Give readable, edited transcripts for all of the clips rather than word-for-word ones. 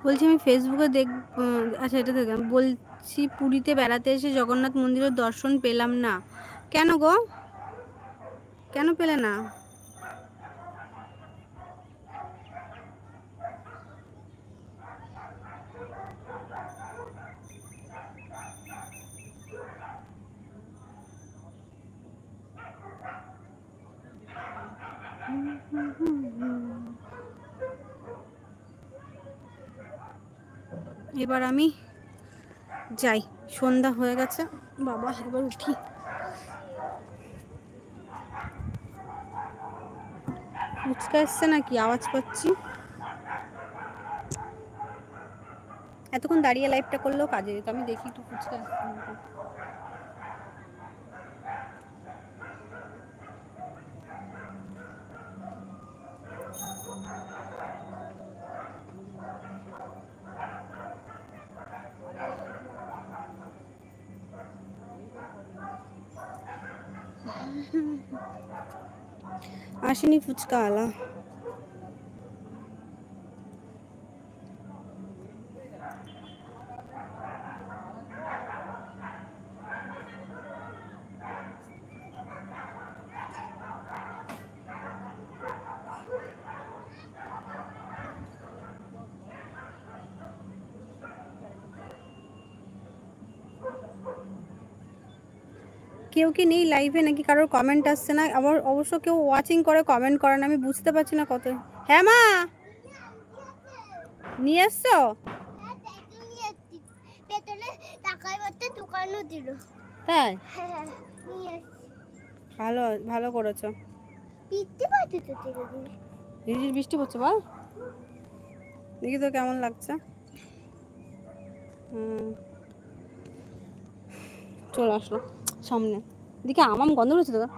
বলছি আমি ফেসবুকে আচ্ছা এটা দেখলাম, বলছি পুরীতে বেড়াতে এসে জগন্নাথ মন্দিরের দর্শন পেলাম না, কেন গো, কেন পেলে না? এবার আমি যাই, সন্ধ্যা হয়ে গেছে বাবা, এবার উঠি। ফুচকা এসছে নাকি, আওয়াজ পাচ্ছি। এতক্ষণ দাঁড়িয়ে লাইভটা করলেও কাজে যেত, আমি দেখি একটু ফুচকা এসছে নাকি। আসেনি ফুচকা আলা। কেউ কি নেই লাইভে নাকি, কারোর কমেন্ট আসছে না, আবার অবশ্য কেউ ওয়াচিং করে কমেন্ট করে না, আমি বুঝতে পারছি না কত। হ্যাঁ মা, নিয়ে এসছো? তাই ভালো, ভালো করেছো। বৃষ্টি পড়ছে, বল দেখি তো কেমন লাগছে। চলে আসলো সামনে, দিকে আমাম গন্ধ রয়েছে দাদা।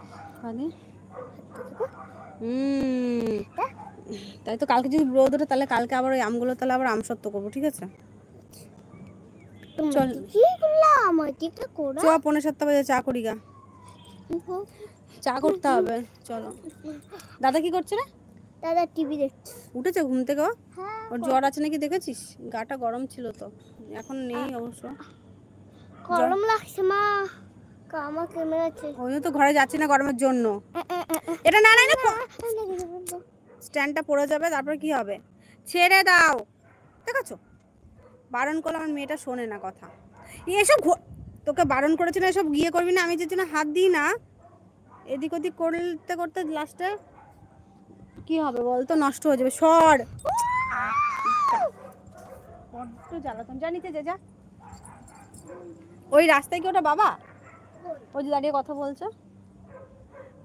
তাই তো, কালকে যদি রোদ ওঠে তাহলে কালকে আবার ওই আমগুলো তাহলে আবার আমসত্ত্ব করবো, ঠিক আছে? চল চ, 6:45 বাজে, চা করি গা, চা করতে হবে, চলো। দাদা কি করছে রে? দাদা টিভি দেখছে। উঠেছে ঘুম থেকে? ওর জ্বর আছে নাকি দেখেছিস? গাটা গরম ছিল তো, এখন নেই অবশ্য। গরম লাগছে মা, আমার ক্যামেরা আছে। ওই তো ঘরে যাচ্ছি না গরমের জন্য। এটা না না না, স্ট্যান্ডটা পড়ে যাবে, তারপর কি হবে? ছেড়ে দাও, দেখাচ্ছো বারণ করলে আমার মেয়েটা শোনে না কথা। এসব তোকে বারণ করেছি না, এসব গিয়ে করবি না, আমি যে না হাত দিই না, এদিক ওদিক করতে করতে লাস্টে কি হবে বলতো, নষ্ট হয়ে যাবে। সর, বড্ড জ্বালাতন, যা নিতে যা। ওই রাস্তায় কি ওটা বাবা? ওই যে দাঁড়িয়ে কথা বলছে।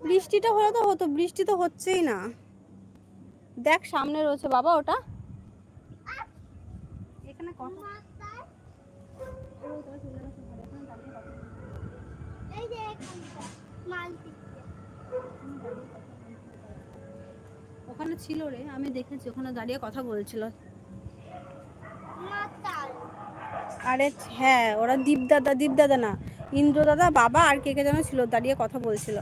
বৃষ্টিটা হলে তো হতো, বৃষ্টি তো হচ্ছেই না। দেখ সামনে রয়েছে বাবা ওটা, এখানে কথা। ওখানে ছিল রে, আমি দেখেছি ওখানে দাঁড়িয়ে কথা বলছিল। আরে হ্যাঁ, ওরা দীপদাদা না, ইন্দ্র দাদা, বাবা আর কে কে যেন ছিল, দাঁড়িয়ে কথা বলছিল।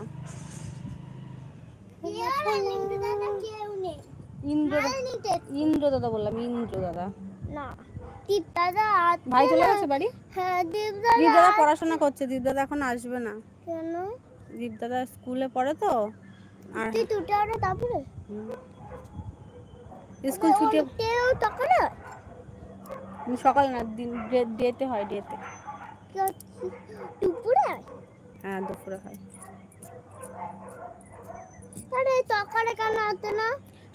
ইন্দ্র দাদা বললাম, ইন্দ্র দাদা না, দীপদাদা ভাই চলে গেছে বাড়ি। হ্যাঁ দীপদাদা পড়াশোনা করছে, দীপদাদা এখন আসবে না। কেন? দীপদাদা স্কুলে পড়ে তো, আর তারপরে স্কুল ছুটি তখন সকাল না, ডেতে হয়, ডেতে। দুপুরে? হ্যাঁ দুপুরে হয়। আরে সকালে কেন আসতে না?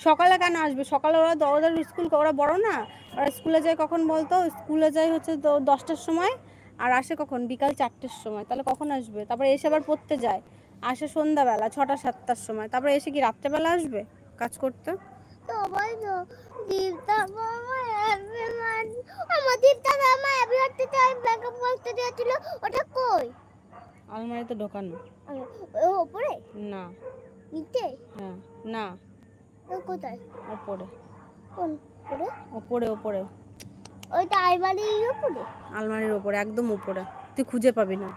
সকালে কেন আসবে, সকালে ওরা ওদের স্কুল, ওরা বড় না, ওরা স্কুলে যায় কখন বলতো? স্কুলে যায় হচ্ছে 10টার সময়, আর আসে কখন? বিকাল 4টের সময়। তাহলে কখন আসবে? তারপরে এসে আবার পড়তে যায়, আসে সন্ধ্যাবেলা 6টা 7টার সময়, তারপরে এসে কি রাত্রেবেলা আসবে কাজ করতে? তো ভাই তো দীপদা মামা আমার দীপদা মামা এবিআরটি টাইম ব্যাকআপ বলতে দিয়েছিল, ওটা কই? আলমারিতে ঢোকানো। উপরে না, নিচে? হ্যাঁ না, কোথায়? উপরে। কোন উপরে? উপরে উপরে, ওইটা আলমারির উপরে? আলমারির উপরে, একদম উপরে, তুই খুঁজে পাবি না।